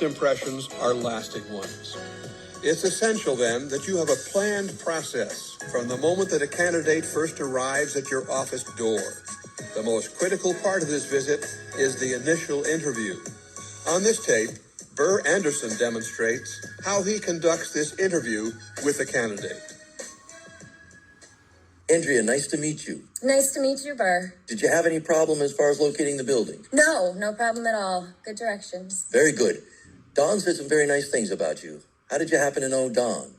impressions are lasting ones. It's essential, then, that you have a planned process from the moment that a candidate first arrives at your office door. The most critical part of this visit is the initial interview. On this tape, Burr Anderson demonstrates how he conducts this interview with the candidate. Andrea, nice to meet you. Nice to meet you, Burr. Did you have any problem as far as locating the building? No problem at all. Good directions. Very good. Don said some very nice things about you. How did you happen to know Don?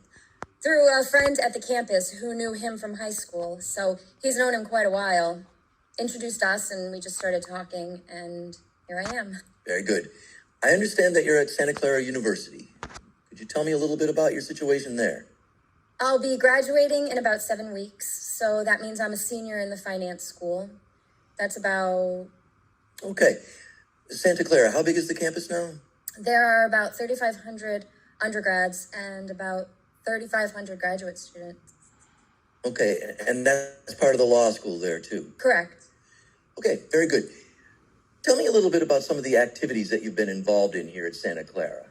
Through a friend at the campus who knew him from high school, so he's known him quite a while. Introduced us, and we just started talking, and here I am. Very good. I understand that you're at Santa Clara University. Could you tell me a little bit about your situation there? I'll be graduating in about 7 weeks, so that means I'm a senior in the finance school. That's about... Okay. Santa Clara, how big is the campus now? There are about 3,500 undergrads and about 3,500 graduate students. Okay, and that's part of the law school there, too? Correct. Okay, very good. Tell me a little bit about some of the activities that you've been involved in here at Santa Clara.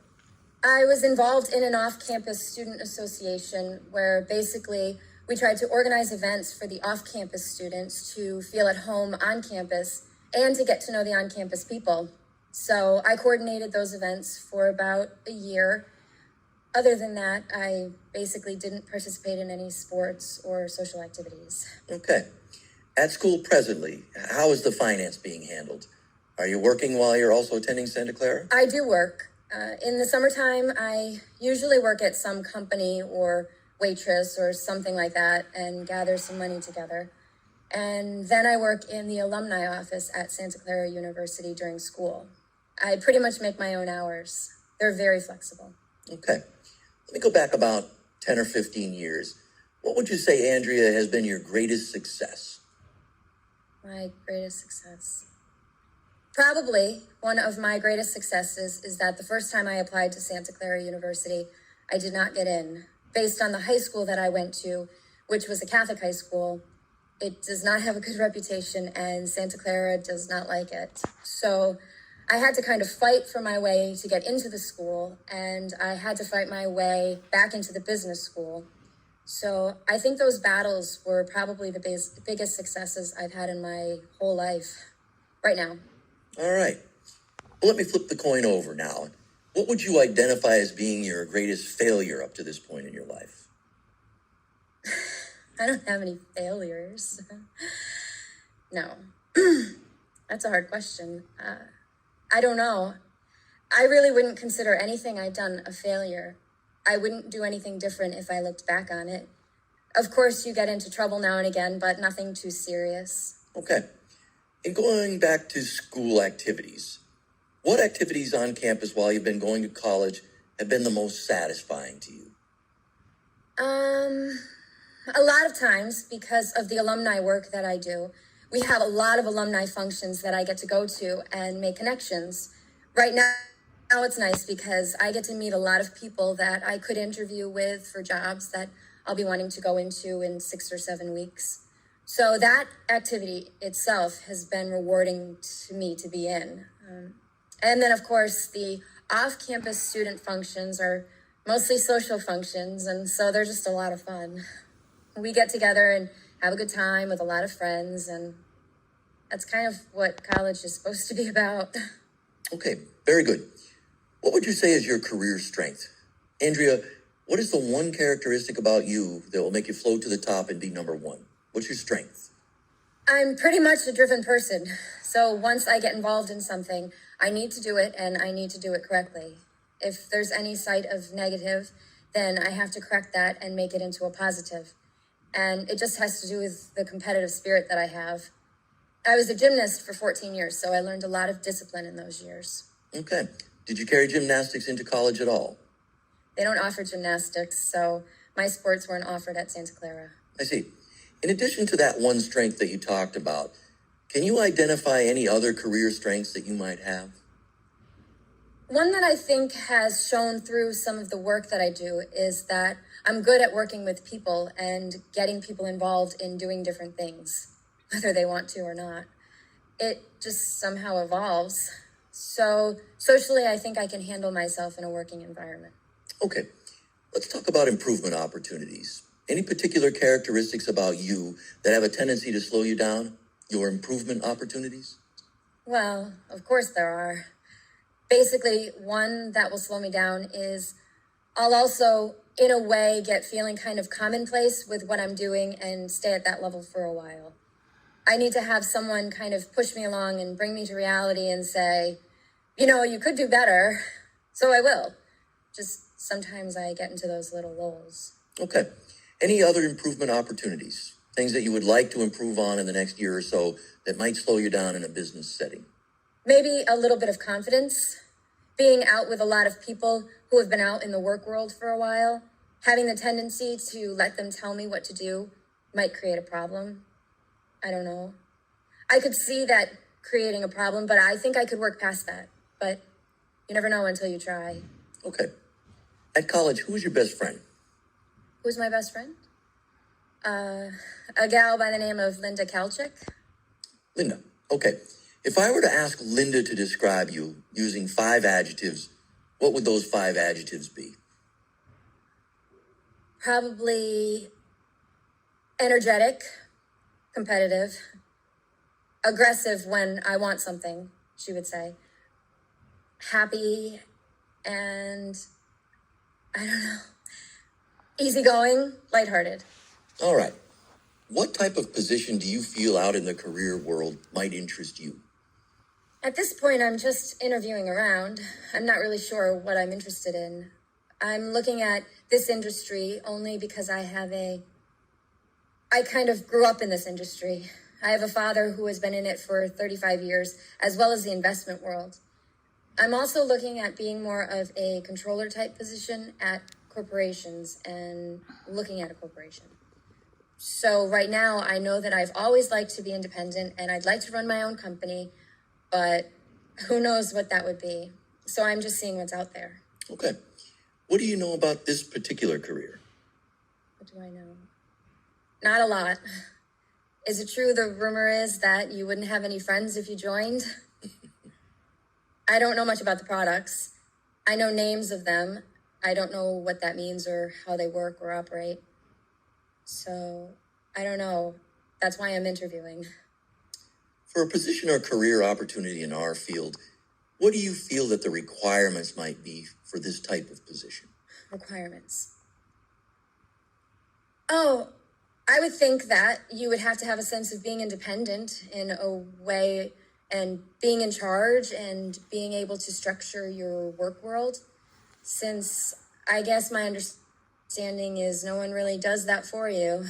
I was involved in an off-campus student association where basically we tried to organize events for the off-campus students to feel at home on campus and to get to know the on-campus people. So I coordinated those events for about a year. Other than that, I basically didn't participate in any sports or social activities. Okay. At school presently, how is the finance being handled? Are you working while you're also attending Santa Clara? I do work. In the summertime, I usually work at some company or waitress or something like that and gather some money together. And then I work in the alumni office at Santa Clara University during school. I pretty much make my own hours. They're very flexible. Okay. Let me go back about 10 or 15 years. What would you say, Andrea, has been your greatest success? My greatest success. Probably one of my greatest successes is that the first time I applied to Santa Clara University, I did not get in. Based on the high school that I went to, which was a Catholic high school, it does not have a good reputation and Santa Clara does not like it. So I had to kind of fight for my way to get into the school, and I had to fight my way back into the business school. So I think those battles were probably the biggest successes I've had in my whole life right now. All right. Well, let me flip the coin over now. What would you identify as being your greatest failure up to this point in your life? I don't have any failures. No. That's a hard question. I don't know. I really wouldn't consider anything I've done a failure. I wouldn't do anything different if I looked back on it. Of course, you get into trouble now and again, but nothing too serious. Okay. And going back to school activities, what activities on campus while you've been going to college have been the most satisfying to you? A lot of times, because of the alumni work that I do, we have a lot of alumni functions that I get to go to and make connections. Right now it's nice because I get to meet a lot of people that I could interview with for jobs that I'll be wanting to go into in 6 or 7 weeks. So that activity itself has been rewarding to me to be in. And then, of course, the off-campus student functions are mostly social functions, and so they're just a lot of fun. We get together and have a good time with a lot of friends, and that's kind of what college is supposed to be about. Okay, very good. What would you say is your career strength? Andrea, what is the one characteristic about you that will make you float to the top and be number one? What's your strength? I'm pretty much a driven person. So once I get involved in something, I need to do it and I need to do it correctly. If there's any sight of negative, then I have to correct that and make it into a positive. And it just has to do with the competitive spirit that I have. I was a gymnast for 14 years, so I learned a lot of discipline in those years. Okay. Did you carry gymnastics into college at all? They don't offer gymnastics, so my sports weren't offered at Santa Clara. I see. In addition to that one strength that you talked about, can you identify any other career strengths that you might have? One that I think has shown through some of the work that I do is that I'm good at working with people and getting people involved in doing different things, whether they want to or not. It just somehow evolves. So socially, I think I can handle myself in a working environment. Okay, let's talk about improvement opportunities. Any particular characteristics about you that have a tendency to slow you down? Your improvement opportunities? Well, of course there are. Basically, one that will slow me down is I'll also, in a way, get feeling kind of commonplace with what I'm doing and stay at that level for a while. I need to have someone kind of push me along and bring me to reality and say, you know, you could do better, so I will. Just sometimes I get into those little lulls. Okay. Any other improvement opportunities? Things that you would like to improve on in the next year or so that might slow you down in a business setting? Maybe a little bit of confidence. Being out with a lot of people who have been out in the work world for a while, having the tendency to let them tell me what to do might create a problem. I don't know. I could see that creating a problem, but I think I could work past that. But you never know until you try. Okay. At college, who was your best friend? Who's my best friend? A gal by the name of Linda Kalchik. Linda. Okay. If I were to ask Linda to describe you using 5 adjectives, what would those 5 adjectives be? Probably energetic, competitive, aggressive when I want something, she would say. Happy and, I don't know, easygoing, lighthearted. All right. What type of position do you feel out in the career world might interest you? At this point, I'm just interviewing around. I'm not really sure what I'm interested in. I'm looking at this industry only because I kind of grew up in this industry. I have a father who has been in it for 35 years, as well as the investment world. I'm also looking at being more of a controller type position at corporations and looking at a corporation. So right now, I know that I've always liked to be independent and I'd like to run my own company, but who knows what that would be. So I'm just seeing what's out there. Okay. What do you know about this particular career? What do I know? Not a lot. Is it true the rumor is that you wouldn't have any friends if you joined? I don't know much about the products. I know names of them. I don't know what that means or how they work or operate. So I don't know. That's why I'm interviewing. For a position or career opportunity in our field, what do you feel that the requirements might be for this type of position? Requirements. Oh, I would think that you would have to have a sense of being independent in a way and being in charge and being able to structure your work world. Since I guess my understanding is no one really does that for you,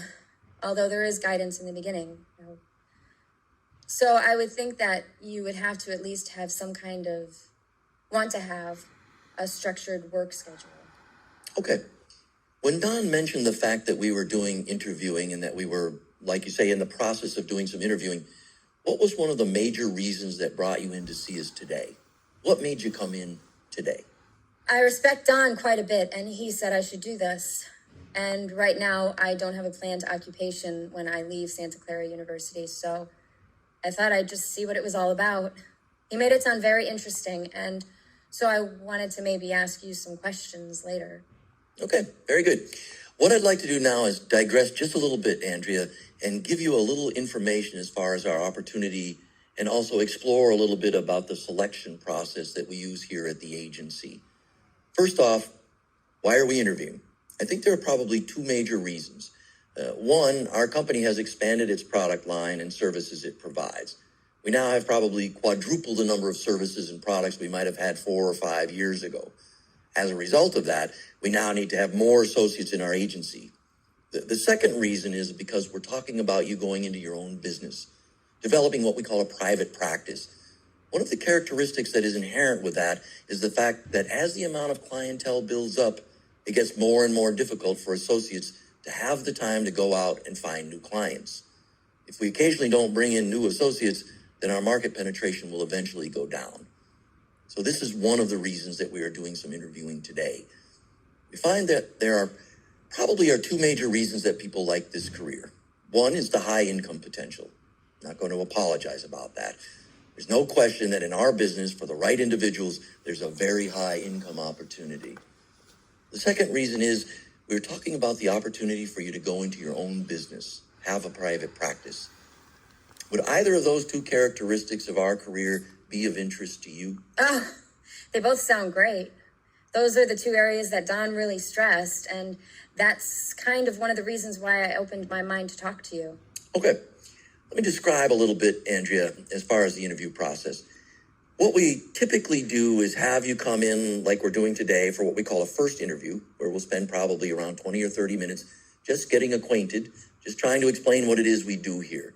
although there is guidance in the beginning. So I would think that you would have to at least have want to have a structured work schedule. Okay. When Don mentioned the fact that we were doing interviewing and that we were, like you say, in the process of doing some interviewing, what was one of the major reasons that brought you in to see us today? What made you come in today? I respect Don quite a bit, and he said I should do this. And right now, I don't have a planned occupation when I leave Santa Clara University, so I thought I'd just see what it was all about. He made it sound very interesting, and so I wanted to maybe ask you some questions later. Okay, very good. What I'd like to do now is digress just a little bit, Andrea, and give you a little information as far as our opportunity and also explore a little bit about the selection process that we use here at the agency. First off, why are we interviewing? I think there are probably 2 major reasons. One, our company has expanded its product line and services it provides. We now have probably quadrupled the number of services and products we might have had 4 or 5 years ago. As a result of that, we now need to have more associates in our agency. The second reason is because we're talking about you going into your own business, developing what we call a private practice. One of the characteristics that is inherent with that is the fact that as the amount of clientele builds up, it gets more and more difficult for associates to have the time to go out and find new clients. If we occasionally don't bring in new associates, then our market penetration will eventually go down. So this is one of the reasons that we are doing some interviewing today. We find that there are 2 major reasons that people like this career. One is the high income potential. I'm not going to apologize about that. There's no question that in our business, for the right individuals, there's a very high income opportunity. The second reason is we're talking about the opportunity for you to go into your own business, have a private practice. Would either of those two characteristics of our career be of interest to you? Oh, they both sound great. Those are the two areas that Don really stressed, and that's kind of one of the reasons why I opened my mind to talk to you. Okay. Let me describe a little bit, Andrea, as far as the interview process. What we typically do is have you come in like we're doing today for what we call a first interview, where we'll spend probably around 20 or 30 minutes just getting acquainted, just trying to explain what it is we do here.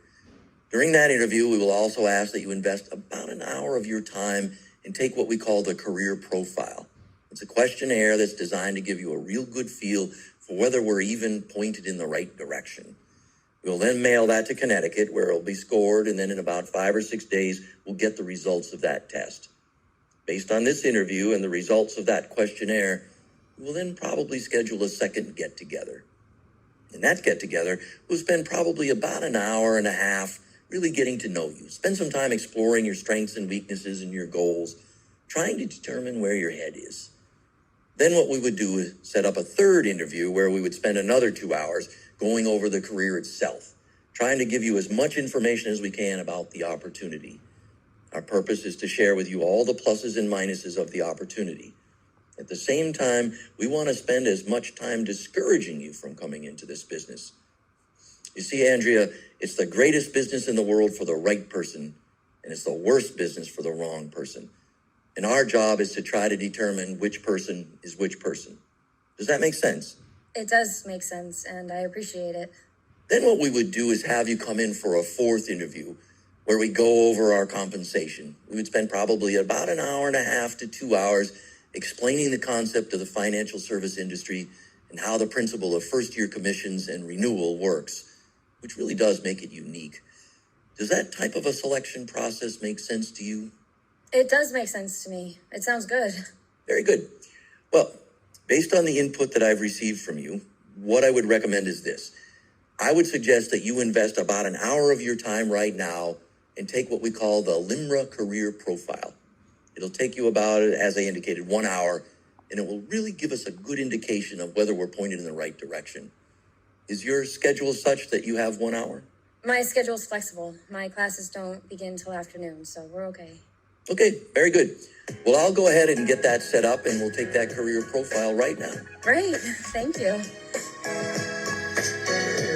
During that interview, we will also ask that you invest about an hour of your time and take what we call the career profile. It's a questionnaire that's designed to give you a real good feel for whether we're even pointed in the right direction. We'll then mail that to Connecticut, where it'll be scored, and then in about 5 or 6 days, we'll get the results of that test. Based on this interview and the results of that questionnaire, we'll then probably schedule a second get-together. In that get-together, we'll spend probably about an hour and a half really getting to know you. Spend some time exploring your strengths and weaknesses and your goals, trying to determine where your head is. Then what we would do is set up a third interview where we would spend another 2 hours going over the career itself, trying to give you as much information as we can about the opportunity. Our purpose is to share with you all the pluses and minuses of the opportunity. At the same time, we want to spend as much time discouraging you from coming into this business. You see, Andrea, it's the greatest business in the world for the right person, and it's the worst business for the wrong person. And our job is to try to determine which person is which person. Does that make sense? It does make sense, and I appreciate it. Then what we would do is have you come in for a fourth interview where we go over our compensation. We would spend probably about an hour and a half to 2 hours explaining the concept of the financial service industry and how the principle of first-year commissions and renewal works, which really does make it unique. Does that type of a selection process make sense to you? It does make sense to me. It sounds good. Very good. Well, based on the input that I've received from you, what I would recommend is this. I would suggest that you invest about an hour of your time right now and take what we call the LIMRA career profile. It'll take you about, as I indicated, 1 hour, and it will really give us a good indication of whether we're pointed in the right direction. Is your schedule such that you have 1 hour? My schedule's flexible. My classes don't begin till afternoon, so we're okay. Okay, very good. Well, I'll go ahead and get that set up, and we'll take that career profile right now. Great. Thank you.